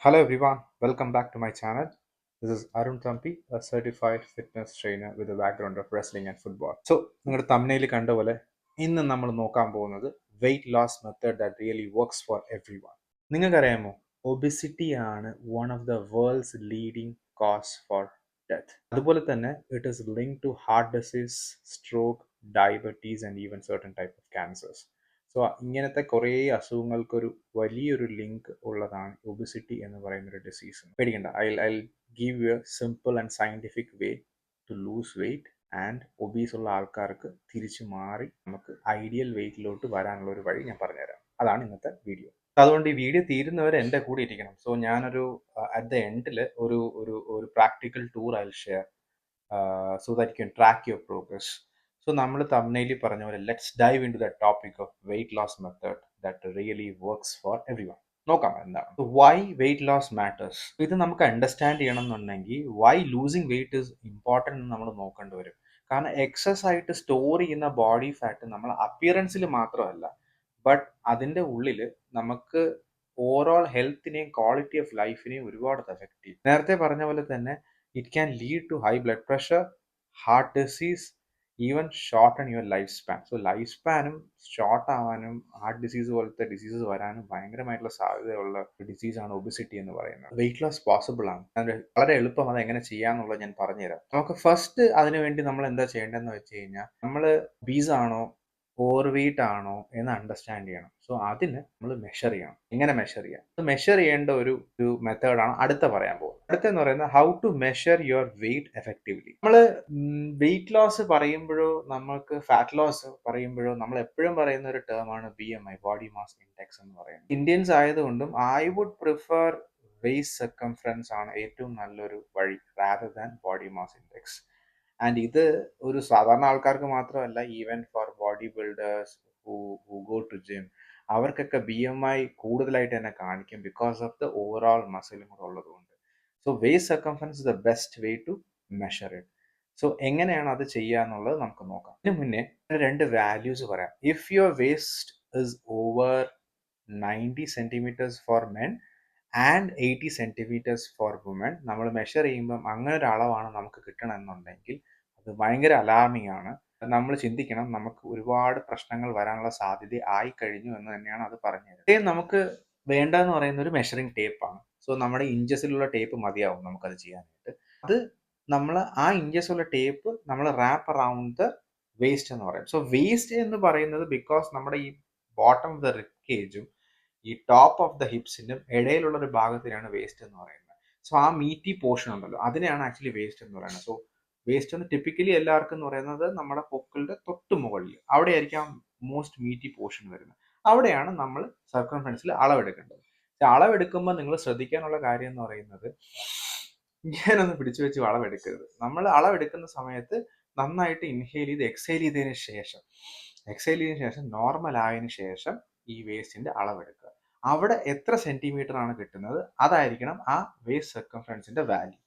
Hello everyone, welcome back to my channel. This is Arun Thampi, a certified fitness trainer with a background of wrestling and football. So, നിങ്ങളുടെ തമ്മിൽ കണ്ട പോലെ ഇന്ന് നമ്മൾ നോക്കാൻ പോകുന്നത് weight loss method that really works for everyone. നിങ്ങൾക്കറിയാമോ, obesity ആണ് one of the world's leading cause for death. അതുപോലെ തന്നെ it is link to heart disease, stroke, diabetes and even certain type of cancers. So ഇങ്ങനത്തെ കുറേ അസുഖങ്ങൾക്കൊരു വലിയൊരു link ഉള്ളതാണ് obesity എന്ന് പറയുന്ന ഒരു ഡിസീസ്. പേടിക്കണ്ട, I give you a simple and scientific way to lose weight and obese ഉള്ള ആൾക്കാർക്ക് തിരിച്ചു മാറി നമുക്ക് ഐഡിയൽ വെയിറ്റിലോട്ട് വരാനുള്ള ഒരു വഴി ഞാൻ പറഞ്ഞുതരാം. അതാണ് ഇന്നത്തെ വീഡിയോ. അതുകൊണ്ട് ഈ വീഡിയോ തീരുന്നവരെ എൻ്റെ കൂടെ ഇരിക്കണം. സോ ഞാനൊരു അറ്റ് ദ എൻഡിൽ ഒരു ഒരു ഒരു practical tour I share so that you can track your progress. So നമ്മൾ തമ്മിൽ പറഞ്ഞ പോലെ let's dive into the topic of weight loss method that really works for everyone. നോക്കാം എന്താണ് വൈ വെയിറ്റ് ലോസ് മാറ്റേഴ്സ്. ഇത് നമുക്ക് understand ചെയ്യണം എന്നുണ്ടെങ്കിൽ why losing weight is important എന്ന് നമ്മൾ നോക്കേണ്ടി വരും. കാരണം എക്സസ് ആയിട്ട് സ്റ്റോർ ചെയ്യുന്ന ബോഡി ഫാറ്റ് നമ്മൾ അപ്പിയറൻസിൽ മാത്രമല്ല, ബട്ട് അതിൻ്റെ ഉള്ളിൽ നമുക്ക് ഓവറോൾ ഹെൽത്തിനെയും ക്വാളിറ്റി ഓഫ് ലൈഫിനെയും ഒരുപാട് എഫക്റ്റ് ചെയ്യും. നേരത്തെ പറഞ്ഞ പോലെ തന്നെ it can lead to high blood pressure, heart disease, even shorten your life span. So life സ്പാനും ഷോർട്ട് ആവാനും ഹാർട്ട് ഡിസീസ് പോലത്തെ ഡിസീസസ് വരാനും ഭയങ്കരമായിട്ടുള്ള സാധ്യതയുള്ള ഡിസീസാണ് ഒബിസിറ്റി എന്ന് പറയുന്നത്. വെയിറ്റ് ലോസ് പോസിബിൾ ആണ്, അതിന് വളരെ എളുപ്പം അത് എങ്ങനെ ചെയ്യാന്നുള്ളത് ഞാൻ പറഞ്ഞുതരാം. നമുക്ക് ഫസ്റ്റ് അതിനുവേണ്ടി നമ്മൾ എന്താ ചെയ്യേണ്ടതെന്ന് വെച്ച് കഴിഞ്ഞാൽ, നമ്മൾ ഒബീസ് ആണോ ഓവർ വെയിറ്റ് ആണോ എന്ന് അണ്ടർസ്റ്റാൻഡ് ചെയ്യണം. സോ അതിന് നമ്മൾ മെഷർ ചെയ്യണം. എങ്ങനെ മെഷർ ചെയ്യാം? അത് മെഷർ ചെയ്യേണ്ട ഒരു മെത്തേഡാണ് അടുത്ത പറയാൻ പോകുന്നത്. അടുത്തെന്ന് പറയുന്നത് how to measure your weight effectively. നമ്മൾ വെയിറ്റ് ലോസ് പറയുമ്പോഴോ നമുക്ക് ഫാറ്റ് ലോസ് പറയുമ്പോഴോ നമ്മൾ എപ്പോഴും പറയുന്ന ഒരു ടേമാണ് BMI, ബോഡി മാസ് ഇൻഡെക്സ് എന്ന് പറയുന്നത്. ഇന്ത്യൻസ് ആയതുകൊണ്ടും I would prefer waist circumference ആണ് ഏറ്റവും നല്ലൊരു വഴി rather than body mass index. And ഇത് ഒരു സാധാരണ ആൾക്കാർക്ക് മാത്രമല്ല, even for body builders who go to gym, അവർക്കൊക്കെ BMI കൂടുതലായിട്ട് തന്നെ കാണിക്കും ബിക്കോസ് ഓഫ് ദ ഓവറോൾ മസിലും കൂടെ ഉള്ളതുകൊണ്ട്. So waist circumference is the best way to measure it. So എങ്ങനെയാണ് അത് ചെയ്യുക എന്നുള്ളത് നമുക്ക് നോക്കാം. ഇതിന് മുന്നേ രണ്ട് വാല്യൂസ് പറയാം. If your waist is over 90 centimetres for men and 80 centimetres for women, നമ്മൾ മെഷർ ചെയ്യുമ്പം അങ്ങനെ ഒരു അളവാണ് നമുക്ക് കിട്ടണമെന്നുണ്ടെങ്കിൽ അത് ഭയങ്കര അലാർമിംഗ് ആണ്. നമ്മൾ ചിന്തിക്കണം, നമുക്ക് ഒരുപാട് പ്രശ്നങ്ങൾ വരാനുള്ള സാധ്യത ആയി കഴിഞ്ഞു എന്ന് തന്നെയാണ് അത് പറഞ്ഞത്. നമുക്ക് വേണ്ടതെന്ന് പറയുന്ന ഒരു മെഷറിംഗ് ടേപ്പാണ്. സോ നമ്മുടെ ഇഞ്ചസിലുള്ള ടേപ്പ് മതിയാവും നമുക്കത് ചെയ്യാനായിട്ട്. അത് നമ്മൾ ആ ഇഞ്ചസുള്ള ടേപ്പ് നമ്മൾ റാപ്പ് അറൗണ്ട് ദ വേസ്റ്റ് എന്ന് പറയും. സോ വേസ്റ്റ് എന്ന് പറയുന്നത് ബിക്കോസ് നമ്മുടെ ഈ ബോട്ടം ഓഫ് ദ റിബ്കേജും ഈ ടോപ്പ് ഓഫ് ദ ഹിപ്സിനും ഇടയിലുള്ള ഒരു ഭാഗത്തിനാണ് വേസ്റ്റ് എന്ന് പറയുന്നത്. സോ ആ മീറ്റി പോർഷൻ ഉണ്ടല്ലോ, അതിനെയാണ് ആക്ച്വലി വേസ്റ്റ് എന്ന് പറയുന്നത്. സോ വേസ്റ്റ് എന്ന് ടിപ്പിക്കലി എല്ലാവർക്കും എന്ന് പറയുന്നത് നമ്മുടെ പൊക്കിളുടെ തൊട്ട് മുകളിൽ അവിടെ ആയിരിക്കാം മോസ്റ്റ് മീറ്റി പോർഷൻ വരുന്നത്. അവിടെയാണ് നമ്മൾ സർക്കംഫറൻസിൽ അളവെടുക്കേണ്ടത്. അളവെടുക്കുമ്പോൾ നിങ്ങൾ ശ്രദ്ധിക്കാനുള്ള കാര്യം എന്ന് പറയുന്നത്, ഇങ്ങനൊന്ന് പിടിച്ചു വെച്ച് അളവെടുക്കരുത്. നമ്മൾ അളവെടുക്കുന്ന സമയത്ത് നന്നായിട്ട് ഇൻഹെയിൽ ചെയ്ത് എക്സെയിൽ ചെയ്തതിന് ശേഷം നോർമൽ ആയതിനു ശേഷം ഈ വേസ്റ്റിന്റെ അളവെടുക്കുക. അവിടെ എത്ര സെന്റിമീറ്റർ ആണ് കിട്ടുന്നത് അതായിരിക്കണം ആ വേസ്റ്റ് സർക്കംഫറൻസിന്റെ വാല്യൂ.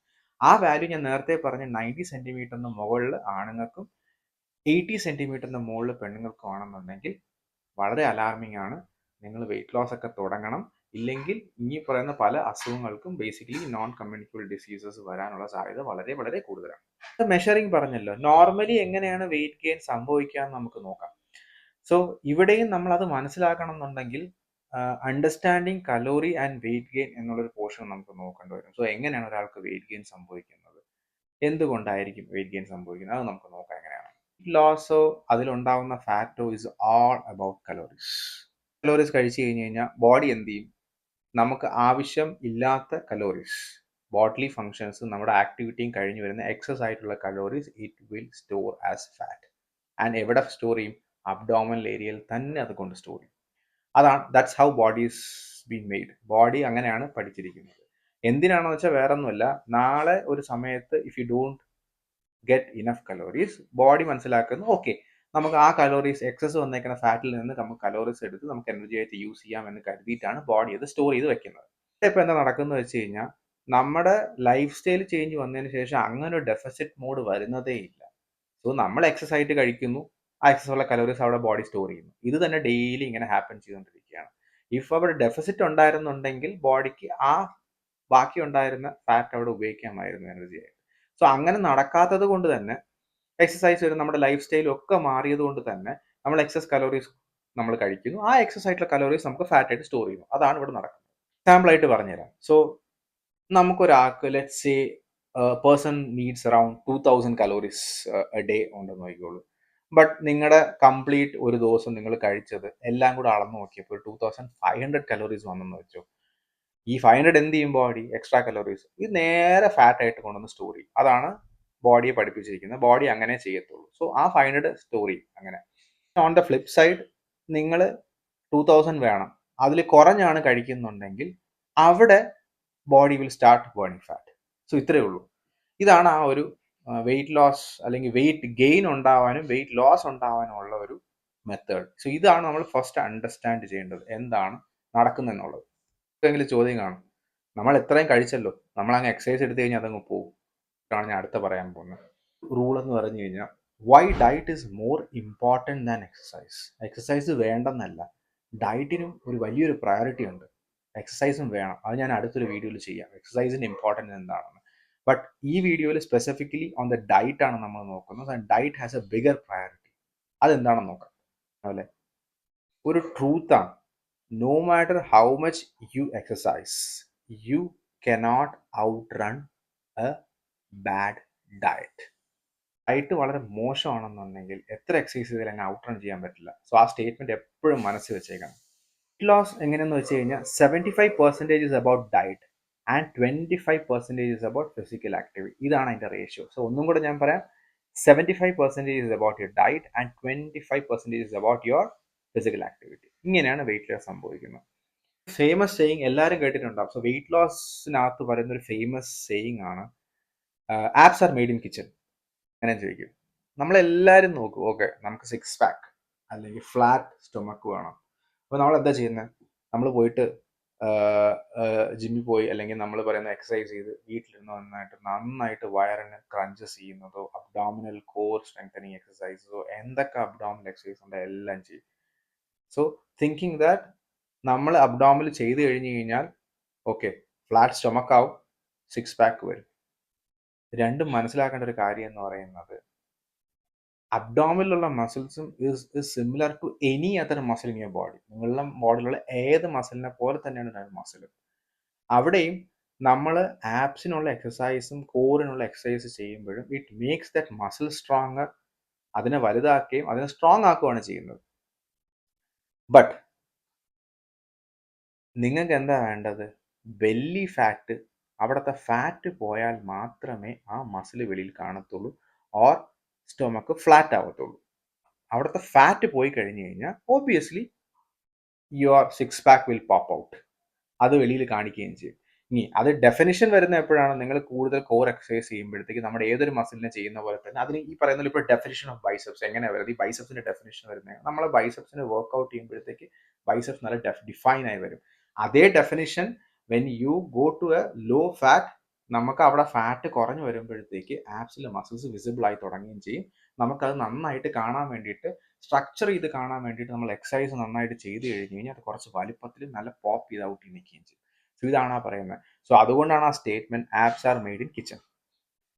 ആ വാല്യൂ ഞാൻ നേരത്തെ പറഞ്ഞ 90 സെന്റിമീറ്ററിന് മുകളിൽ ആണുങ്ങൾക്കും 80 സെന്റിമീറ്ററിന് മുകളിൽ പെണ്ണുങ്ങൾക്കും ആണെന്നുണ്ടെങ്കിൽ വളരെ അലാർമിംഗ് ആണ്. നിങ്ങൾ വെയിറ്റ് ലോസ് ഒക്കെ തുടങ്ങണം. ഇല്ലെങ്കിൽ ഇനി പറയുന്ന പല അസുഖങ്ങൾക്കും ബേസിക്കലി നോൺ കമ്മ്യൂണിക്കബിൾ ഡിസീസസ് വരാനുള്ള സാധ്യത വളരെ വളരെ കൂടുതലാണ്. മെഷറിംഗ് പറഞ്ഞല്ലോ, നോർമലി എങ്ങനെയാണ് വെയിറ്റ് ഗെയിൻ സംഭവിക്കുക എന്ന് നമുക്ക് നോക്കാം. സോ ഇവിടെയും നമ്മൾ അത് മനസ്സിലാക്കണം എന്നുണ്ടെങ്കിൽ understanding calorie and weight gain എന്നുള്ളൊരു പോർഷൻ നമുക്ക് നോക്കേണ്ടി വരും. സോ എങ്ങനെയാണ് ഒരാൾക്ക് വെയിറ്റ് ഗെയിൻ സംഭവിക്കുന്നത്, എന്തുകൊണ്ടായിരിക്കും വെയിറ്റ് ഗെയിൻ സംഭവിക്കുന്നത്, അത് നമുക്ക് നോക്കാം എങ്ങനെയാണ്. ലോസോ അതിലുണ്ടാവുന്ന ഫാറ്റോ is all about calories. Calories കഴിച്ചു കഴിഞ്ഞ് കഴിഞ്ഞാൽ ബോഡി എന്ത് ചെയ്യും? നമുക്ക് ആവശ്യം ഇല്ലാത്ത കലോറീസ്, ബോഡ്ലി ഫങ്ഷൻസ്, നമ്മുടെ ആക്ടിവിറ്റിയും കഴിഞ്ഞ് വരുന്ന എക്സസ് ആയിട്ടുള്ള calories it will store as fat. And എവിടെ സ്റ്റോർ ചെയ്യും? അബ്ഡോമിനൽ ഏരിയയിൽ തന്നെ അത് കൊണ്ട് സ്റ്റോർ ചെയ്യും. അതാണ് that's how body is been made. Body അങ്ങനെയാണ് പഠിച്ചിരിക്കുന്നത്. എന്തിനാണെന്ന് വെച്ചാൽ വേറെ ഒന്നുമല്ല, നാളെ ഒരു സമയത്ത് if you don't get enough calories, body മനസ്സിലാക്കുന്നു ഓക്കെ നമുക്ക് ആ കലോറീസ് എക്സസ് വന്നേക്കുന്ന ഫാറ്റിൽ നിന്ന് നമുക്ക് കലോറീസ് എടുത്ത് നമുക്ക് എനർജി ആയിട്ട് യൂസ് ചെയ്യാം എന്ന് കരുതിയിട്ടാണ് ബോഡി അത് സ്റ്റോർ ചെയ്ത് വെക്കുന്നത്. ഇപ്പം എന്താ നടക്കുന്നത് വെച്ച് കഴിഞ്ഞാൽ, നമ്മുടെ ലൈഫ് സ്റ്റൈൽ ചേഞ്ച് വന്നതിന് ശേഷം അങ്ങനെ ഒരു ഡെഫിസിറ്റ് മോഡ് വരുന്നതേ ഇല്ല. സോ നമ്മൾ എക്സസ് ആയിട്ട് കഴിക്കുന്നു, ആ എക്സസ് ഉള്ള കലോറീസ് അവിടെ ബോഡി സ്റ്റോർ ചെയ്യുന്നു. ഇത് തന്നെ ഡെയിലി ഇങ്ങനെ ഹാപ്പൻ ചെയ്തുകൊണ്ടിരിക്കുകയാണ്. ഇഫ് അവിടെ ഡെഫിസിറ്റ് ഉണ്ടായിരുന്നുണ്ടെങ്കിൽ ബോഡിക്ക് ആ ബാക്കി ഉണ്ടായിരുന്ന ഫാറ്റ് അവിടെ ഉപയോഗിക്കാമായിരുന്നു എനർജി ആയിട്ട്. സോ അങ്ങനെ നടക്കാത്തത് കൊണ്ട് തന്നെ എക്സസൈസ് വരും, നമ്മുടെ ലൈഫ് സ്റ്റൈലും ഒക്കെ മാറിയത് കൊണ്ട് തന്നെ നമ്മൾ എക്സസ് കലോറീസ് നമ്മൾ കഴിക്കുന്നു. ആ എക്സസ് ആയിട്ടുള്ള കലോറീസ് നമുക്ക് ഫാറ്റ് ആയിട്ട് സ്റ്റോർ ചെയ്യുന്നു. അതാണ് ഇവിടെ നടക്കുന്നത്. എക്സാമ്പിൾ ആയിട്ട് പറഞ്ഞുതരാം. സോ നമുക്കൊരാൾക്ക് let's say person needs around 2000 calories a day ഉണ്ടെന്ന് നോക്കിക്കോളൂ. ബട്ട് നിങ്ങളുടെ കംപ്ലീറ്റ് ഒരു ദിവസം നിങ്ങൾ കഴിച്ചത് എല്ലാം കൂടെ അളന്ന് നോക്കിയപ്പോൾ 2500 കലോറീസ് വന്നെന്ന് വെച്ചോ. ഈ 500 എന്ത് ചെയ്യും ബോഡി? എക്സ്ട്രാ കലോറീസ് ഇത് നേരെ ഫാറ്റ് ആയിട്ട് കൊണ്ടുവന്ന് സ്റ്റോർ ചെയ്യും. അതാണ് ബോഡിയെ പഠിപ്പിച്ചിരിക്കുന്നത്. ബോഡി അങ്ങനെ ചെയ്യത്തുള്ളൂ. സോ ആ 500 സ്റ്റോർ ചെയ്യും അങ്ങനെ. ഓൺ ദ ഫ്ലിപ്പ് സൈഡ് നിങ്ങൾ 2000 വേണം, അതിൽ കുറഞ്ഞാണ് കഴിക്കുന്നുണ്ടെങ്കിൽ അവിടെ body will start burning fat. So ഇത്രയേ ഉള്ളൂ. ഇതാണ് ആ ഒരു വെയിറ്റ് ലോസ് അല്ലെങ്കിൽ വെയിറ്റ് ഗെയിൻ ഉണ്ടാവാനും വെയിറ്റ് ലോസ് ഉണ്ടാവാനും ഉള്ള ഒരു മെത്തേഡ്. സോ ഇതാണ് നമ്മൾ ഫസ്റ്റ് അണ്ടർസ്റ്റാൻഡ് ചെയ്യേണ്ടത്, എന്താണ് നടക്കുന്നതെന്നുള്ളത്. എന്തെങ്കിലും ചോദ്യം കാണും. നമ്മൾ എത്രയും കഴിച്ചല്ലോ, നമ്മൾ അങ്ങ് എക്സസൈസ് എടുത്തു കഴിഞ്ഞാൽ അതങ്ങ് പോകും. ഇതാണ് ഞാൻ അടുത്ത പറയാൻ പോകുന്നത്. റൂൾ എന്ന് പറഞ്ഞു കഴിഞ്ഞാൽ why diet is more important than exercise. Exercise വേണ്ടെന്നല്ല, ഡയറ്റിനും ഒരു വലിയൊരു പ്രയോറിറ്റി ഉണ്ട്. എക്സസൈസും വേണം. അത് ഞാൻ അടുത്തൊരു വീഡിയോയിൽ ചെയ്യാം, എക്സസൈസിൻ്റെ ഇമ്പോർട്ടൻസ് എന്താണെന്ന്. ബട്ട് ഈ വീഡിയോയിൽ സ്പെസിഫിക്കലി ഓൺ ദ ഡയറ്റ് ആണ് നമ്മൾ നോക്കുന്നത്. And diet has A bigger priority. അതെന്താണെന്ന് നോക്കാം. അല്ലേ, ഒരു ട്രൂത്താണ്. No matter how much you exercise, you cannot outrun a bad diet. Diet വളരെ മോശമാണെന്നുണ്ടെങ്കിൽ എത്ര എക്സസൈസ് ചെയ്താലും അങ്ങനെ ഔട്ട്റൺ ചെയ്യാൻ പറ്റില്ല. സോ ആ സ്റ്റേറ്റ്മെന്റ് എപ്പോഴും മനസ്സിൽ വെച്ചേക്കണം. വെയിറ്റ് ലോസ് എങ്ങനെയെന്ന് വെച്ച് കഴിഞ്ഞാൽ 75% is about diet and 25% is about physical activity. ഇതാണ് അതിന്റെ റേഷ്യോ. സോ ഒന്നും കൂടെ ഞാൻ പറയാം. 75% is about your diet and 25% is about your physical activity. ഇങ്ങനെയാണ് വെയിറ്റ് ലോസ് സംഭവിക്കുന്നത്. ഫേമസ് സേയിങ് എല്ലാവരും കേട്ടിട്ടുണ്ടാവും. സോ വെയിറ്റ് ലോസിനകത്ത് പറയുന്ന ഒരു ഫേമസ് സേയിങ് ആണ് abs are made in kitchen. അങ്ങനെ ചോദിക്കും. നമ്മളെല്ലാവരും നോക്കും, ഓക്കെ നമുക്ക് 6 പാക്ക് അല്ലെങ്കിൽ ഫ്ലാറ്റ് സ്റ്റൊമക്ക് വേണം. അപ്പോൾ നമ്മൾ എന്താ ചെയ്യുന്നത്? നമ്മൾ പോയിട്ട് ജിമ്മിൽ പോയി അല്ലെങ്കിൽ നമ്മൾ പറയുന്ന എക്സസൈസ് ചെയ്ത് വീട്ടിലിരുന്ന് നന്നായിട്ട് വയറിന് ക്രഞ്ചസ് ചെയ്യുന്നതോ അബ്ഡോമിനൽ കോർ സ്ട്രെങ്തനിങ് എക്സസൈസോ എന്തൊക്കെ അബ്ഡോമിനൽ എക്സസൈസ് ഉണ്ടോ എല്ലാം ചെയ്യും. സോ തിങ്കിങ് ദാറ്റ് നമ്മൾ അബ്ഡോമിനൽ ചെയ്ത് കഴിഞ്ഞ് കഴിഞ്ഞാൽ ഓക്കെ ഫ്ലാറ്റ് സ്റ്റൊമക്ക് ആവും, 6 പാക്ക് വരും. രണ്ടും മനസ്സിലാക്കേണ്ട ഒരു കാര്യം എന്ന് പറയുന്നത് അബ്ഡോമിലുള്ള മസിൽസും is similar to any other muscle in your body. നിങ്ങളുടെ ബോഡിയിലുള്ള ഏത് മസിലിനെ പോലെ തന്നെയാണ് മസിൽ. അവിടെയും നമ്മൾ ആപ്സിനുള്ള എക്സസൈസും കോറിനുള്ള എക്സസൈസ് ചെയ്യുമ്പോഴും it makes that muscle stronger. അതിനെ വലുതാക്കുകയും അതിനെ സ്ട്രോങ് ആക്കുകയാണ് ചെയ്യുന്നത്. ബട്ട് നിങ്ങൾക്ക് എന്താ വേണ്ടത്? ബെല്ലി ഫാറ്റ്, അവിടുത്തെ ഫാറ്റ് പോയാൽ മാത്രമേ ആ മസിൽ വെളിയിൽ കാണത്തുള്ളൂ ഓർ സ്റ്റൊമക്ക് ഫ്ലാറ്റ് ആവത്തുള്ളൂ. അവിടുത്തെ ഫാറ്റ് പോയി കഴിഞ്ഞു കഴിഞ്ഞാൽ obviously your 6 pack will pop out. അത് വെളിയിൽ കാണിക്കുകയും ചെയ്യും. ഇനി അത് ഡെഫിനിഷൻ വരുന്ന എപ്പോഴാണ്? നിങ്ങൾ കൂടുതൽ കോർ എക്സസൈസ് ചെയ്യുമ്പോഴത്തേക്ക് നമ്മുടെ ഏതൊരു മസിലിനെ ചെയ്യുന്ന പോലെ തന്നെ അതിന് ഈ പറയുന്ന ഇപ്പോൾ ഡെഫിനിഷൻ ഓഫ് ബൈസെപ്സ് എങ്ങനെ വരുന്നത്? ഈ ബൈസെപ്സിന്റെ ഡെഫിനിഷൻ വരുന്നത് നമ്മളെ ബൈസെപ്സിന് വർക്ക്ഔട്ട് ചെയ്യുമ്പോഴത്തേക്ക് ബൈസെപ്സ് നല്ല ഡിഫൈൻ ആയി വരും. അതേ definition when you go to a low fat, നമുക്ക് അവിടെ ഫാറ്റ് കുറഞ്ഞു വരുമ്പോഴത്തേക്ക് ആപ്സിലെ മസിൽസ് വിസിബിൾ ആയി തുടങ്ങുകയും ചെയ്യും. നമുക്കത് നന്നായിട്ട് കാണാൻ വേണ്ടിയിട്ട്, സ്ട്രക്ചർ ചെയ്ത് കാണാൻ വേണ്ടിയിട്ട് നമ്മൾ എക്സസൈസ് നന്നായിട്ട് ചെയ്ത് കഴിഞ്ഞ് കഴിഞ്ഞാൽ അത് കുറച്ച് വലിപ്പത്തിൽ നല്ല പോപ്പ് ചെയ്ത് ഔട്ട് നിൽക്കുകയും ചെയ്യും. സോ ഇതാണ് ആ പറയുന്നത്. സോ അതുകൊണ്ടാണ് ആ statement abs are made in kitchen.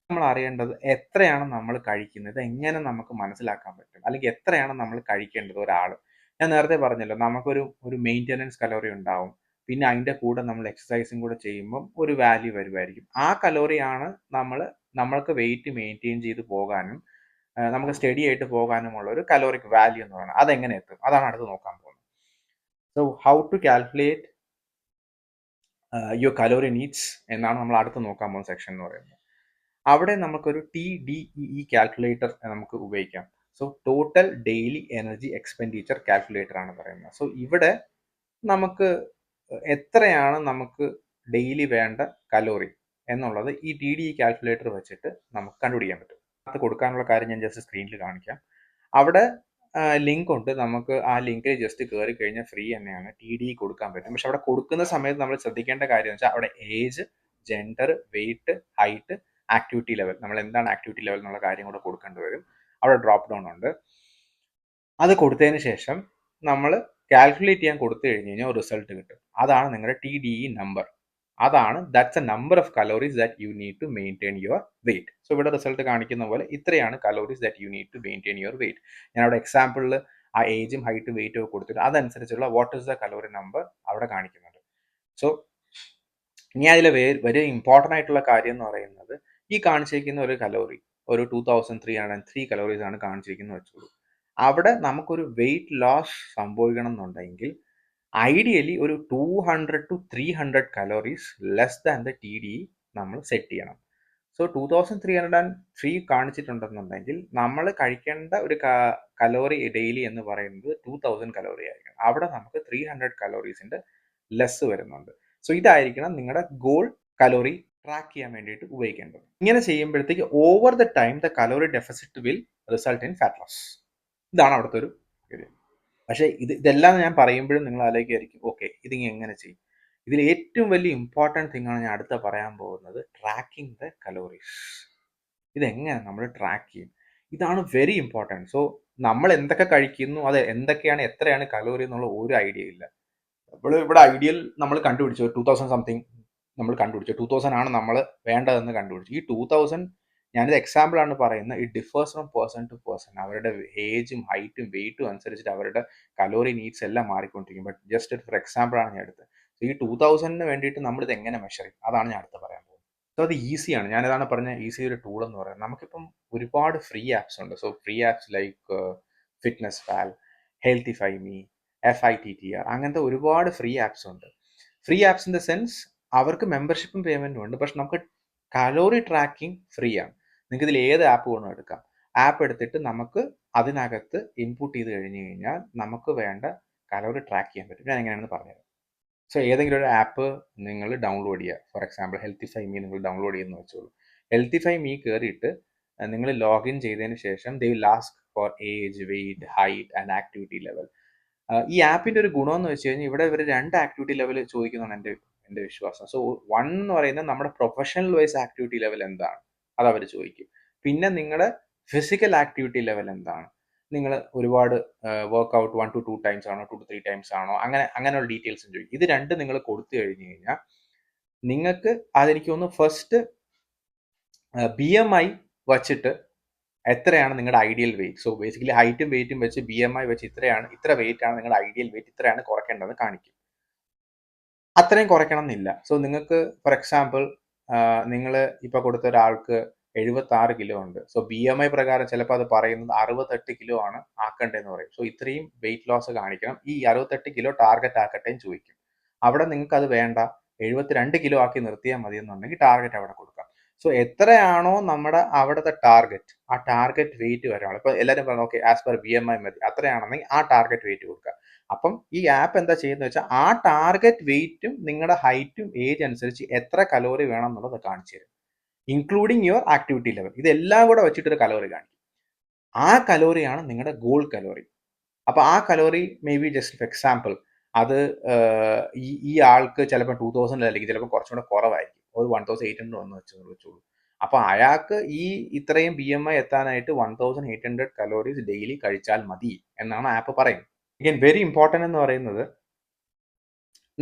നമ്മൾ അറിയേണ്ടത് എത്രയാണ് നമ്മൾ കഴിക്കുന്നത്, എങ്ങനെ നമുക്ക് മനസ്സിലാക്കാൻ പറ്റും, അല്ലെങ്കിൽ എത്രയാണ് നമ്മൾ കഴിക്കേണ്ടത് ഒരാൾ. ഞാൻ നേരത്തെ പറഞ്ഞല്ലോ, നമുക്കൊരു മെയിൻ്റെനൻസ് കലോറി ഉണ്ടാവും. പിന്നെ അതിൻ്റെ കൂടെ നമ്മൾ എക്സസൈസും കൂടെ ചെയ്യുമ്പം ഒരു വാല്യൂ വരുമായിരിക്കും. ആ കലോറിയാണ് നമ്മൾക്ക് വെയിറ്റ് മെയിൻറ്റെയിൻ ചെയ്ത് പോകാനും നമുക്ക് സ്റ്റഡി ആയിട്ട് പോകാനുമുള്ള ഒരു കലോറിക് വാല്യൂ എന്ന് പറയുന്നത്. അതെങ്ങനെ എത്തും? അതാണ് അടുത്ത് നോക്കാൻ പോകുന്നത്. So how to calculate your calorie needs എന്നാണ് നമ്മൾ അടുത്ത് നോക്കാൻ പോകുന്ന സെക്ഷൻ എന്ന് പറയുന്നത്. അവിടെ നമുക്കൊരു TDEE കാൽക്കുലേറ്റർ നമുക്ക് ഉപയോഗിക്കാം. So total daily energy expenditure calculator ആണ് പറയുന്നത്. സോ ഇവിടെ നമുക്ക് എത്രയാണ് നമുക്ക് ഡെയിലി വേണ്ട കലോറി എന്നുള്ളത് ഈ TDE കാൽക്കുലേറ്റർ വെച്ചിട്ട് നമുക്ക് കണ്ടുപിടിക്കാൻ പറ്റും. അത് കൊടുക്കാനുള്ള കാര്യം ഞാൻ ജസ്റ്റ് സ്ക്രീനിൽ കാണിക്കാം. അവിടെ ലിങ്ക് ഉണ്ട്. നമുക്ക് ആ ലിങ്കിൽ ജസ്റ്റ് കയറി കഴിഞ്ഞാൽ ഫ്രീ തന്നെയാണ്, TDE കൊടുക്കാൻ പറ്റും. പക്ഷെ അവിടെ കൊടുക്കുന്ന സമയത്ത് നമ്മൾ ശ്രദ്ധിക്കേണ്ട കാര്യം എന്ന് വെച്ചാൽ അവിടെ age, gender, weight, height, activity level, നമ്മൾ എന്താണ് ആക്ടിവിറ്റി ലെവൽ എന്നുള്ള കാര്യം കൂടെ കൊടുക്കേണ്ടി വരും. അവിടെ ഡ്രോപ്പ് ഡൗൺ ഉണ്ട്. അത് കൊടുത്തതിന് ശേഷം നമ്മൾ കാൽക്കുലേറ്റ് ചെയ്യാൻ കൊടുത്തു കഴിഞ്ഞ് കഴിഞ്ഞാൽ ഒരു റിസൾട്ട് കിട്ടും. അതാണ് നിങ്ങളുടെ TDE നമ്പർ. അതാണ് that's a number of calories that you need to maintain your weight. So ഇവിടെ റിസൾട്ട് കാണിക്കുന്ന പോലെ ഇത്രയാണ് calories that you need to maintain your weight. ഞാൻ അവിടെ എക്സാമ്പിളിൽ ആ ഏജും ഹൈറ്റും വെയിറ്റും ഒക്കെ കൊടുത്തിട്ട് അതനുസരിച്ചുള്ള what is the calorie number അവിടെ കാണിക്കുന്നുണ്ട്. സോ ഇനി അതിൽ വെരി ഇമ്പോർട്ടൻ്റ് ആയിട്ടുള്ള കാര്യം എന്ന് പറയുന്നത് ഈ കാണിച്ചിരിക്കുന്ന ഒരു കലോറി ഒരു 2303 കലോറീസ് ആണ് കാണിച്ചിരിക്കുന്നത് വെച്ചോളൂ. അവിടെ നമുക്കൊരു വെയിറ്റ് ലോസ് സംഭവിക്കണം എന്നുണ്ടെങ്കിൽ ഐഡിയലി ഒരു 200 to 300 calories less than the TDE നമ്മൾ സെറ്റ് ചെയ്യണം. സോ 2303 കാണിച്ചിട്ടുണ്ടെന്നുണ്ടെങ്കിൽ നമ്മൾ കഴിക്കേണ്ട ഒരു കലോറി ഡെയിലി എന്ന് പറയുന്നത് 2000 കലോറി ആയിരിക്കണം. അവിടെ നമുക്ക് 300 കലോറീസിന്റെ ലെസ് വരുന്നുണ്ട്. സോ ഇതായിരിക്കണം നിങ്ങളുടെ ഗോൾ കലോറി ട്രാക്ക് ചെയ്യാൻ വേണ്ടിയിട്ട് ഉപയോഗിക്കേണ്ടത്. ഇങ്ങനെ ചെയ്യുമ്പോഴത്തേക്ക് over the time the calorie deficit will result in fat loss. ഇതാണ് അവിടുത്തെ ഒരു കാര്യം. പക്ഷേ ഇതെല്ലാം ഞാൻ പറയുമ്പോഴും നിങ്ങൾ ആലോചിക്കുമായിരിക്കും, ഓക്കെ ഇതിങ്ങനെ എങ്ങനെ ചെയ്യും? ഇതിൽ ഏറ്റവും വലിയ ഇമ്പോർട്ടൻറ്റ് തിങ് ആണ് ഞാൻ അടുത്ത പറയാൻ പോകുന്നത്, ട്രാക്കിംഗ് ദ കലോറീസ്. ഇതെങ്ങനെ നമ്മൾ ട്രാക്ക് ചെയ്യും? ഇതാണ് വെരി ഇമ്പോർട്ടൻറ്റ്. സോ നമ്മൾ എന്തൊക്കെ കഴിക്കുന്നു, അത് എന്തൊക്കെയാണ്, എത്രയാണ് കലോറി എന്നുള്ള ഒരു ഐഡിയ ഇല്ല. നമ്മൾ ഇവിടെ ഐഡിയൽ നമ്മൾ കണ്ടുപിടിച്ചു 2000 സംതിങ് നമ്മൾ കണ്ടുപിടിച്ചു. 2000 ആണ് നമ്മൾ വേണ്ടതെന്ന് കണ്ടുപിടിച്ചു. ഈ 2000 ഞാനിത് എക്സാമ്പിൾ ആണ് പറയുന്നത്. It differs from person to person. അവരുടെ ഏജും ഹൈറ്റും വെയിറ്റും അനുസരിച്ചിട്ട് അവരുടെ കലോറി നീഡ്സ് എല്ലാം മാറിക്കൊണ്ടിരിക്കും. ബട്ട് ജസ്റ്റ് ഫോർ എക്സാമ്പിൾ ആണ് ഞാൻ എടുത്തത്. ഈ 2000 വേണ്ടിയിട്ട് നമ്മളിത് എങ്ങനെ മെഷർ ചെയ്യും, അതാണ് ഞാൻ അടുത്ത് പറയാൻ പോകുന്നത്. സോ അത് ഈസിയാണ്. ഞാനിതാണ് പറഞ്ഞ ഈസി ഒരു ടൂൾ എന്ന് പറയുന്നത്. നമുക്കിപ്പം ഒരുപാട് ഫ്രീ ആപ്സ് ഉണ്ട്. So free apps like Fitness Pal, Healthify Me, FITTR, അങ്ങനത്തെ ഒരുപാട് ഫ്രീ ആപ്സ് ഉണ്ട്. Free apps in the sense അവർക്ക് മെമ്പർഷിപ്പും പേയ്മെൻറ്റും ഉണ്ട്. പക്ഷെ നമുക്ക് കലോറി ട്രാക്കിംഗ് ഫ്രീ ആണ്. നിങ്ങൾക്ക് ഇതിൽ ഏത് ആപ്പ് വേണം എടുക്കാം. ആപ്പ് എടുത്തിട്ട് നമുക്ക് അതിനകത്ത് ഇൻപുട്ട് ചെയ്ത് കഴിഞ്ഞ് കഴിഞ്ഞാൽ നമുക്ക് വേണ്ട കലോറി ട്രാക്ക് ചെയ്യാൻ പറ്റും. ഞാൻ എങ്ങനെയാണെന്ന് പറഞ്ഞുതരാം. സോ ഏതെങ്കിലും ഒരു ആപ്പ് നിങ്ങൾ ഡൗൺലോഡ് ചെയ്യുക. ഫോർ എക്സാമ്പിൾ ഹെൽത്തിഫൈ മീ നിങ്ങൾ ഡൗൺലോഡ് ചെയ്യുന്ന വെച്ചോളൂ. ഹെൽത്തിഫൈ മീ കയറിയിട്ട് നിങ്ങൾ ലോഗിൻ ചെയ്തതിന് ശേഷം they will ask for age, weight, height and activity level. ഈ ആപ്പിന്റെ ഒരു ഗുണം എന്ന് വെച്ച് കഴിഞ്ഞാൽ ഇവിടെ ഇവർ 2 ആക്ടിവിറ്റി ലെവൽ ചോദിക്കുന്നതാണ് എൻ്റെ വിശ്വാസം. സോ 1 എന്ന് പറയുന്നത് നമ്മുടെ പ്രൊഫഷണൽ വൈസ് ആക്ടിവിറ്റി ലെവൽ എന്താണ്, അത് അവർ ചോദിക്കും. പിന്നെ നിങ്ങളുടെ ഫിസിക്കൽ ആക്ടിവിറ്റി ലെവൽ എന്താണ്, നിങ്ങൾ ഒരുപാട് വർക്ക്ഔട്ട് 1 to 2 ടൈംസ് ആണോ, 2 to 3 ടൈംസ് ആണോ, അങ്ങനെയുള്ള ഡീറ്റെയിൽസും ചോദിക്കും. ഇത് 2 നിങ്ങൾ കൊടുത്തു കഴിഞ്ഞ് കഴിഞ്ഞാൽ നിങ്ങൾക്ക് അതെനിക്ക് തോന്നുന്നു ഫസ്റ്റ് BMI വച്ചിട്ട് എത്രയാണ് നിങ്ങളുടെ ഐഡിയൽ വെയിറ്റ്. സോ ബേസിക്കലി ഹൈറ്റും വെയിറ്റും വെച്ച് BMI വെച്ച് ഇത്ര വെയിറ്റ് ആണ് നിങ്ങളുടെ ഐഡിയൽ വെയിറ്റ്, ഇത്രയാണ് കുറയ്ക്കേണ്ടത് കാണിക്കും. അത്രയും കുറയ്ക്കണം എന്നില്ല. സോ നിങ്ങൾക്ക് ഫോർ എക്സാമ്പിൾ നിങ്ങൾ ഇപ്പോൾ കൊടുത്ത ഒരാൾക്ക് 76 കിലോ ഉണ്ട്. സോ BMI പ്രകാരം ചിലപ്പോൾ അത് പറയുന്നത് 68 കിലോ ആണ് ആക്കേണ്ടതെന്ന് പറയും. സോ ഇത്രയും വെയിറ്റ് ലോസ് കാണിക്കണം, ഈ 68 കിലോ ടാർഗറ്റ് ആക്കട്ടെ എന്ന് ചോദിക്കും. അവിടെ നിങ്ങൾക്ക് അത് വേണ്ട, 72 കിലോ ആക്കി നിർത്തിയാൽ മതി എന്നുണ്ടെങ്കിൽ ടാർഗറ്റ് അവിടെ കൊടുക്കാം. സോ എത്രയാണോ നമ്മുടെ അവിടുത്തെ ടാർഗറ്റ്, ആ ടാർഗറ്റ് വെയിറ്റ് വരെയാണ്. ഇപ്പൊ എല്ലാവരും പറഞ്ഞു ഓക്കെ ആസ് പെർ BMI മതി, അത്രയാണെന്നെങ്കിൽ ആ ടാർഗറ്റ് വെയിറ്റ് കൊടുക്കുക. അപ്പം ഈ ആപ്പ് എന്താ ചെയ്യുന്നത് വെച്ചാൽ ആ ടാർഗറ്റ് വെയിറ്റും നിങ്ങളുടെ ഹൈറ്റും ഏജ് അനുസരിച്ച് എത്ര കലോറി വേണം എന്നുള്ളത് കാണിച്ചു തരും, ഇൻക്ലൂഡിങ് യുവർ ആക്ടിവിറ്റി ലെവൽ. ഇതെല്ലാം കൂടെ വെച്ചിട്ടൊരു കലോറി കാണിക്കും. ആ കലോറിയാണ് നിങ്ങളുടെ ഗോൾ കലോറി. അപ്പൊ ആ calorie may be just for example അത് ഈ ആൾക്ക് ചിലപ്പോൾ 2000 അല്ലെങ്കിൽ ചിലപ്പോൾ കുറച്ചും കൂടെ കുറവായിരിക്കും, ഒരു 1800 വന്ന് വെച്ചോളൂ. അപ്പൊ അയാൾക്ക് ഈ ഇത്രയും BMI എത്താനായിട്ട് 1800 കലോറീസ് ഡെയിലി കഴിച്ചാൽ മതി എന്നാണ് ആപ്പ് പറയുന്നത്. അഗൈൻ വെരി ഇമ്പോർട്ടൻ്റ് എന്ന് പറയുന്നത്,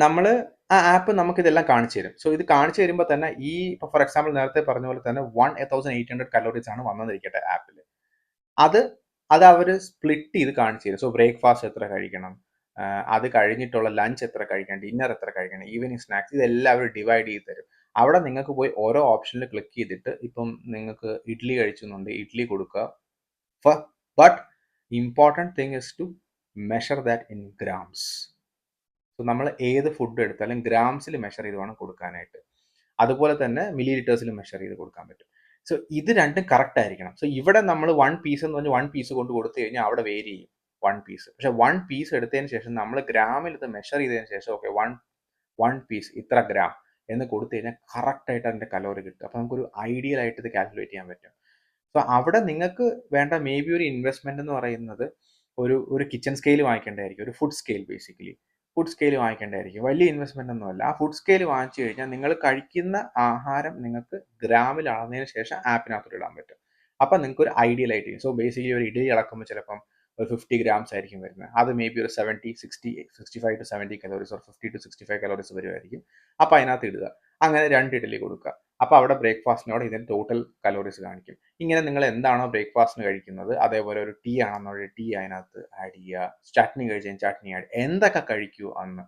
നമ്മൾ ആ ആപ്പ് നമുക്ക് ഇതെല്ലാം കാണിച്ചു തരും. സോ ഇത് കാണിച്ചു തരുമ്പോൾ തന്നെ ഈ ഇപ്പോൾ ഫോർ എക്സാമ്പിൾ നേരത്തെ പറഞ്ഞ പോലെ തന്നെ 1800 കലോറീസ് ആണ് വന്നതിരിക്കട്ടെ ആപ്പിൽ. അത് അവർ സ്പ്ലിറ്റ് ചെയ്ത് കാണിച്ചു തരും. സോ ബ്രേക്ക്ഫാസ്റ്റ് എത്ര കഴിക്കണം, അത് കഴിഞ്ഞിട്ടുള്ള ലഞ്ച് എത്ര കഴിക്കണം, ഡിന്നർ എത്ര കഴിക്കണം, ഈവനിങ് സ്നാക്സ്, ഇതെല്ലാം അവർ ഡിവൈഡ് ചെയ്ത് തരും. അവിടെ നിങ്ങൾക്ക് പോയി ഓരോ ഓപ്ഷനിൽ ക്ലിക്ക് ചെയ്തിട്ട് ഇപ്പം നിങ്ങൾക്ക് ഇഡ്ഡലി കഴിച്ചുന്നുണ്ട്, ഇഡ്ഡലി കൊടുക്കുക. But important thing is to measure that in grams. So നമ്മൾ ഏത് ഫുഡ് എടുത്താലും ഗ്രാംസിൽ മെഷർ ചെയ്ത് വേണം കൊടുക്കാനായിട്ട്. അതുപോലെ തന്നെ മില്ലി ലിറ്റേഴ്സിൽ മെഷർ ചെയ്ത് കൊടുക്കാൻ പറ്റും. സോ ഇത് രണ്ടും കറക്റ്റ് ആയിരിക്കണം. സോ ഇവിടെ നമ്മൾ 1 പീസ് എന്ന് പറഞ്ഞാൽ 1 പീസ് കൊണ്ട് കൊടുത്തു കഴിഞ്ഞാൽ അവിടെ വേരി ചെയ്യും 1 പീസ്. പക്ഷെ 1 പീസ് എടുത്തതിന് ശേഷം നമ്മൾ ഗ്രാമിൽ ഇത് മെഷർ ചെയ്തതിന് ശേഷം ഓക്കെ 1 പീസ് ഇത്ര ഗ്രാം എന്ന് കൊടുത്തു കഴിഞ്ഞാൽ കറക്റ്റായിട്ട് അതിൻ്റെ കലോറി കിട്ടും. അപ്പോൾ നമുക്കൊരു ഐഡിയൽ ആയിട്ട് ഇത് കാൽക്കുലേറ്റ് ചെയ്യാൻ പറ്റും. സോ അവിടെ നിങ്ങൾക്ക് വേണ്ട മേ ബി ഒരു ഇൻവെസ്റ്റ്മെന്റ് എന്ന് പറയുന്നത് ഒരു കിച്ചൺ സ്കെയിൽ വാങ്ങിക്കേണ്ടതായിരിക്കും, ഒരു food scale. Basically food scale വാങ്ങിക്കേണ്ടതായിരിക്കും, വലിയ ഇൻവെസ്റ്റ്മെന്റ് ഒന്നുമല്ല. ആ ഫുഡ് സ്കെയിൽ വാങ്ങിച്ചു കഴിഞ്ഞാൽ നിങ്ങൾ കഴിക്കുന്ന ആഹാരം നിങ്ങൾക്ക് ഗ്രാമിൽ അളന്നതിന് ശേഷം ആപ്പിനകത്തോട്ട് ഇടാൻ പറ്റും. അപ്പം നിങ്ങൾക്ക് ഒരു ഐഡിയൽ ആയിട്ട്. സോ ബേസിക്കലി ഒരു ഇഡലി അളക്കുമ്പോൾ ചിലപ്പം ഒരു 50 ഗ്രാംസ് ആയിരിക്കും വരുന്നത്. അത് മേ ബി ഒരു 65 to 70 calories or 50 to 65 calories വരുമായിരിക്കും. അപ്പം അതിനകത്ത് ഇടുക. അങ്ങനെ 2 ഇഡ്ഡലി കൊടുക്കുക. അപ്പോൾ അവിടെ ബ്രേക്ക്ഫാസ്റ്റിനോട് ഇതിൻ്റെ ടോട്ടൽ കലോറീസ് കാണിക്കും. ഇങ്ങനെ നിങ്ങൾ എന്താണോ ബ്രേക്ക്ഫാസ്റ്റിന് കഴിക്കുന്നത് അതേപോലെ ഒരു ടീ ആണെന്നുണ്ടെങ്കിൽ ടീ അതിനകത്ത് ആഡ് ചെയ്യുക. ചട്നി കഴിച്ചാൽ ചട്നി ആഡ്, എന്തൊക്കെ കഴിക്കൂ അന്ന്.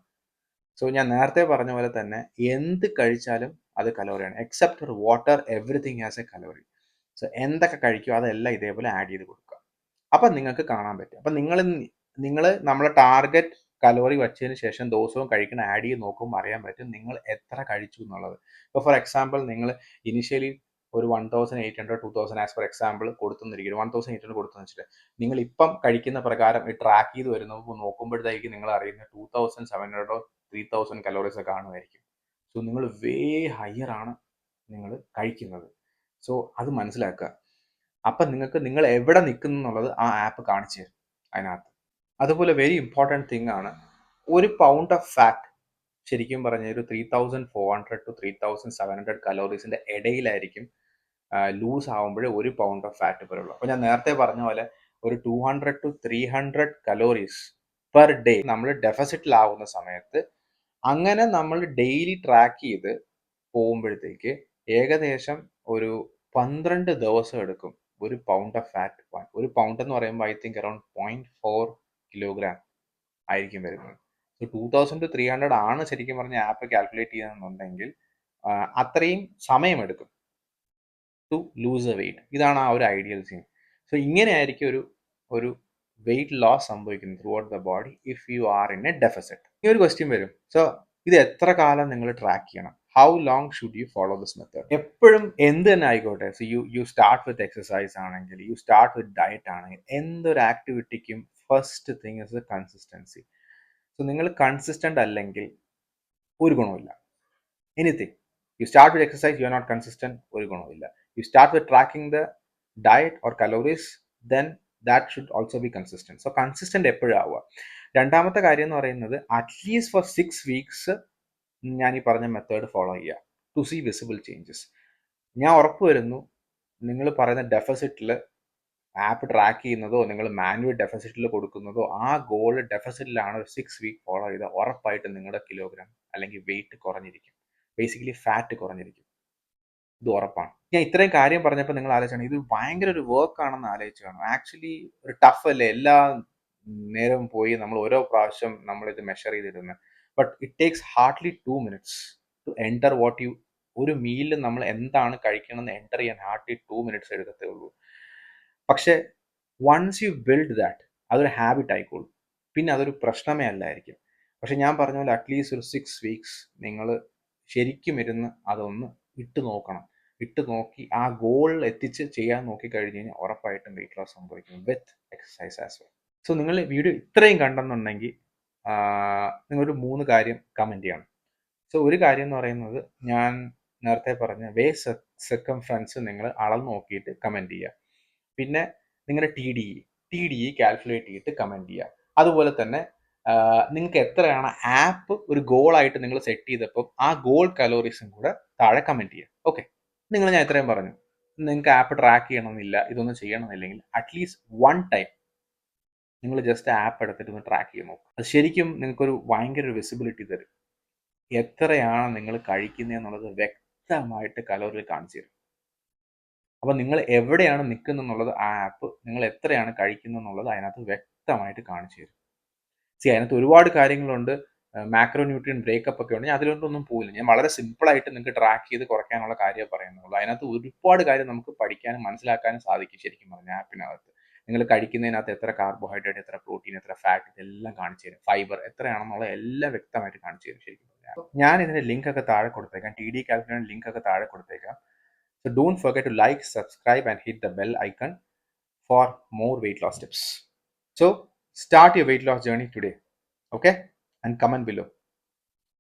സോ ഞാൻ നേരത്തെ പറഞ്ഞ പോലെ തന്നെ എന്ത് കഴിച്ചാലും അത് കലോറിയാണ്. Except water, everything has a calorie. So എന്തൊക്കെ കഴിക്കുമോ അതെല്ലാം ഇതേപോലെ ആഡ് ചെയ്ത് കൊടുക്കുക. അപ്പം നിങ്ങൾക്ക് കാണാൻ പറ്റും. അപ്പം നിങ്ങൾ നമ്മളെ ടാർഗറ്റ് കലോറി വച്ചതിന് ശേഷം ദിവസവും കഴിക്കുന്ന ആഡ് ചെയ്ത് നോക്കുമ്പോൾ അറിയാൻ പറ്റും നിങ്ങൾ എത്ര കഴിച്ചു എന്നുള്ളത്. ഇപ്പോൾ ഫോർ എക്സാമ്പിൾ നിങ്ങൾ ഇനിഷ്യലി ഒരു 1800 2000 ആസ് ഫോർ എക്സാമ്പിൾ കൊടുത്തുന്നിരിക്കും, 1800 കൊടുത്തെന്ന് വെച്ചിട്ട് നിങ്ങൾ ഇപ്പം കഴിക്കുന്ന പ്രകാരം ട്രാക്ക് ചെയ്ത് വരുമ്പോൾ നോക്കുമ്പോഴത്തേക്ക് നിങ്ങൾ അറിയുന്ന 2700 3000 കലോറീസ് കാണുമായിരിക്കും. സോ നിങ്ങൾ വേ ഹയർ ആണ് നിങ്ങൾ കഴിക്കുന്നത്. സോ അത് മനസ്സിലാക്കുക. അപ്പം നിങ്ങൾക്ക് നിങ്ങൾ എവിടെ നിൽക്കുന്നു എന്നുള്ളത് ആ ആപ്പ് കാണിച്ചു തരും അതിനകത്ത്. അതുപോലെ വെരി ഇമ്പോർട്ടൻറ്റ് തിങ് ആണ്, ഒരു പൗണ്ട് ഓഫ് ഫാറ്റ് ശരിക്കും പറഞ്ഞാൽ ഒരു 3400 to 3700 കലോറീസിൻ്റെ ഇടയിലായിരിക്കും ലൂസ് ആകുമ്പോഴേ ഒരു പൗണ്ട് ഓഫ് ഫാറ്റ് വരുള്ളൂ. അപ്പോൾ ഞാൻ നേരത്തെ പറഞ്ഞ പോലെ ഒരു 200 to 300 കലോറീസ് പെർ ഡേ നമ്മൾ ഡെഫിസിറ്റിലാവുന്ന സമയത്ത്, അങ്ങനെ നമ്മൾ ഡെയിലി ട്രാക്ക് ചെയ്ത് പോകുമ്പോഴത്തേക്ക് ഏകദേശം ഒരു 12 ദിവസം എടുക്കും ഒരു പൗണ്ട് ഓഫ് ഫാറ്റ് പോകാൻ. ഒരു പൗണ്ട് എന്ന് പറയുമ്പോൾ ഐ തിങ്ക് അറൌണ്ട് 0.4 കിലോഗ്രാം ആയിരിക്കും വരുന്നത്. സോ 2000 to 300 ആണ് ശരിക്കും പറഞ്ഞ ആപ്പ് കാൽക്കുലേറ്റ് ചെയ്യുന്നുണ്ടെങ്കിൽ അത്രയും സമയമെടുക്കും ടു ലൂസ് എ വെയിറ്റ്. ഇതാണ് ആ ഒരു ഐഡിയൽ സീൻ. സോ ഇങ്ങനെയായിരിക്കും ഒരു വെയിറ്റ് ലോസ് സംഭവിക്കുന്നത് through out the body if you are in A deficit. ഈ ഒരു ക്വസ്റ്റ്യൻ വരും, സോ ഇത് എത്ര കാലം നിങ്ങൾ ട്രാക്ക് ചെയ്യണം? How long should you follow this method? എപ്പോഴും എന്ത് തന്നെ ആയിക്കോട്ടെ, so you start with exercise ആണെങ്കിൽ, യു സ്റ്റാർട്ട് വിത്ത് ഡയറ്റ് ആണെങ്കിൽ, എന്തൊരു ആക്ടിവിറ്റിക്കും first thing is consistency. So നിങ്ങൾ കൺസിസ്റ്റന്റ് അല്ലെങ്കിൽ ഒരു ഗുണമില്ല. Anything you start with exercise, you are not consistent, ഒരു ഗുണമില്ല. You start with tracking the diet or calories, then that should also be consistent. So consistent എപ്പോഴും ആവുക. രണ്ടാമത്തെ കാര്യം എന്ന് പറയുന്നത്, അറ്റ്ലീസ്റ്റ് ഫോർ 6 വീക്സ് ഞാൻ ഈ പറഞ്ഞ മെത്തേഡ് ഫോളോ ചെയ്യുക ടു സീ വിസിബിൾ ചേഞ്ചസ്. ഞാൻ ഉറപ്പ് വരുന്നു നിങ്ങൾ പറയുന്ന ഡെഫിസിറ്റിൽ ആപ്പ് ട്രാക്ക് ചെയ്യുന്നതോ നിങ്ങൾ മാനുവൽ ഡെഫിസിറ്റിൽ കൊടുക്കുന്നതോ ആ ഗോൾ ഡെഫിസിറ്റിലാണ് ഒരു 6 വീക്ക് ഫോളോ ചെയ്താൽ ഉറപ്പായിട്ട് നിങ്ങളുടെ കിലോഗ്രാം അല്ലെങ്കിൽ വെയിറ്റ് കുറഞ്ഞിരിക്കും, ബേസിക്കലി ഫാറ്റ് കുറഞ്ഞിരിക്കും. ഇത് ഉറപ്പാണ്. ഞാൻ ഇത്രയും കാര്യം പറഞ്ഞപ്പോൾ നിങ്ങൾ ആലോചിച്ചാണ് ഇത് ഭയങ്കര ഒരു വർക്ക് ആണെന്ന് ആലോചിച്ച് കാണും. ആക്ച്വലി ഒരു ടഫ് അല്ലേ, എല്ലാ നേരവും പോയി നമ്മൾ ഓരോ പ്രാവശ്യം നമ്മളിത് മെഷർ ചെയ്തിരുന്നത്. But it takes hardly 2 minutes to enter what you, ഒരു മീലിൽ നമ്മൾ എന്താണ് കഴിക്കണമെന്ന് എൻ്റർ ചെയ്യാൻ ഹാർഡ്ലി 2 minutes എടുക്കത്തേ ഉള്ളൂ. പക്ഷേ വൺസ് യു ബിൽഡ് ദാറ്റ്, അതൊരു ഹാബിറ്റ് ആയിക്കോളും, പിന്നെ അതൊരു പ്രശ്നമേ അല്ലായിരിക്കും. പക്ഷെ ഞാൻ പറഞ്ഞ പോലെ അറ്റ്ലീസ്റ്റ് ഒരു 6 വീക്സ് നിങ്ങൾ ശരിക്കും ഇരുന്ന് അതൊന്ന് ഇട്ട് നോക്കണം. ഇട്ട് നോക്കി ആ ഗോളിൽ എത്തിച്ച് ചെയ്യാൻ നോക്കി കഴിഞ്ഞ് കഴിഞ്ഞാൽ ഉറപ്പായിട്ടും വെയിറ്റ് ലോസ് സംഭവിക്കും വിത്ത് എക്സസൈസ് ആസ് വെൽ. സോ നിങ്ങൾ വീഡിയോ ഇത്രയും കണ്ടെന്നുണ്ടെങ്കിൽ നിങ്ങളൊരു 3 കാര്യം കമൻറ്റ് ചെയ്യണം. സോ ഒരു കാര്യം എന്ന് പറയുന്നത്, ഞാൻ നേരത്തെ പറഞ്ഞ വേസ്റ്റ് സർക്കംഫറൻസ് നിങ്ങൾ അളന്ന് നോക്കിയിട്ട് കമൻറ്റ് ചെയ്യുക. പിന്നെ നിങ്ങളുടെ ടി ഡി ഇ കാൽക്കുലേറ്റ് ചെയ്തിട്ട് കമൻറ്റ് ചെയ്യുക. അതുപോലെ തന്നെ നിങ്ങൾക്ക് എത്രയാണ് ആപ്പ് ഒരു ഗോളായിട്ട് നിങ്ങൾ സെറ്റ് ചെയ്തപ്പോൾ ആ ഗോൾ കലോറീസും കൂടെ താഴെ കമൻറ്റ് ചെയ്യുക. ഓക്കെ, ഞാൻ ഇത്രയും പറഞ്ഞു. നിങ്ങൾക്ക് ആപ്പ് ട്രാക്ക് ചെയ്യണമെന്നില്ല, ഇതൊന്നും ചെയ്യണമെന്നില്ലെങ്കിൽ അറ്റ്ലീസ്റ്റ് 1 ടൈം നിങ്ങൾ ജസ്റ്റ് ആപ്പ് എടുത്തിട്ട് ഒന്ന് ട്രാക്ക് ചെയ്ത് നോക്കും. അത് ശരിക്കും നിങ്ങൾക്കൊരു ഭയങ്കര ഒരു വിസിബിലിറ്റി തരും. എത്രയാണ് നിങ്ങൾ കഴിക്കുന്നതെന്നുള്ളത് വ്യക്തമായിട്ട് കലോറിയിൽ കാണിച്ചു തരും. അപ്പം നിങ്ങൾ എവിടെയാണ് നിൽക്കുന്നത് എന്നുള്ളത് ആ ആപ്പ് നിങ്ങൾ എത്രയാണ് കഴിക്കുന്നത് എന്നുള്ളത് അതിനകത്ത് വ്യക്തമായിട്ട് കാണിച്ചു തരും. അതിനകത്ത് ഒരുപാട് കാര്യങ്ങളുണ്ട്, മാക്രോ ന്യൂട്രിയൻ ബ്രേക്കപ്പ് ഒക്കെ ഉണ്ട്. ഞാൻ അതിലൊന്നും പോയില്ല. ഞാൻ വളരെ സിമ്പിളായിട്ട് നിങ്ങൾക്ക് ട്രാക്ക് ചെയ്ത് കുറയ്ക്കാനുള്ള കാര്യം പറയുന്നുള്ളൂ. അതിനകത്ത് ഒരുപാട് കാര്യം നമുക്ക് പഠിക്കാനും മനസ്സിലാക്കാനും സാധിക്കും. ശരിക്കും പറഞ്ഞ ആപ്പിനകത്ത് നിങ്ങൾ കഴിക്കുന്നതിനകത്ത് എത്ര കാർബോഹൈഡ്രേറ്റ്, എത്ര പ്രോട്ടീൻ, എത്ര ഫാറ്റ്, ഇതെല്ലാം കാണിച്ചു തരും. ഫൈബർ എത്രയാണെന്നുള്ള എല്ലാം വ്യക്തമായിട്ട് കാണിച്ചു തരും. ശരിക്കും പറഞ്ഞാൽ ഞാൻ ഇതിന്റെ ലിങ്ക് ഒക്കെ താഴെ കൊടുത്തേക്കാം, ടി ഡി കാൽക്കുലേറ്റർ ലിങ്ക് ഒക്കെ താഴെ കൊടുത്തേക്കാം. So don't forget to like, subscribe and hit the bell icon for more weight loss tips. So start your weight loss journey today. Okay? And comment below.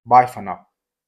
Bye for now.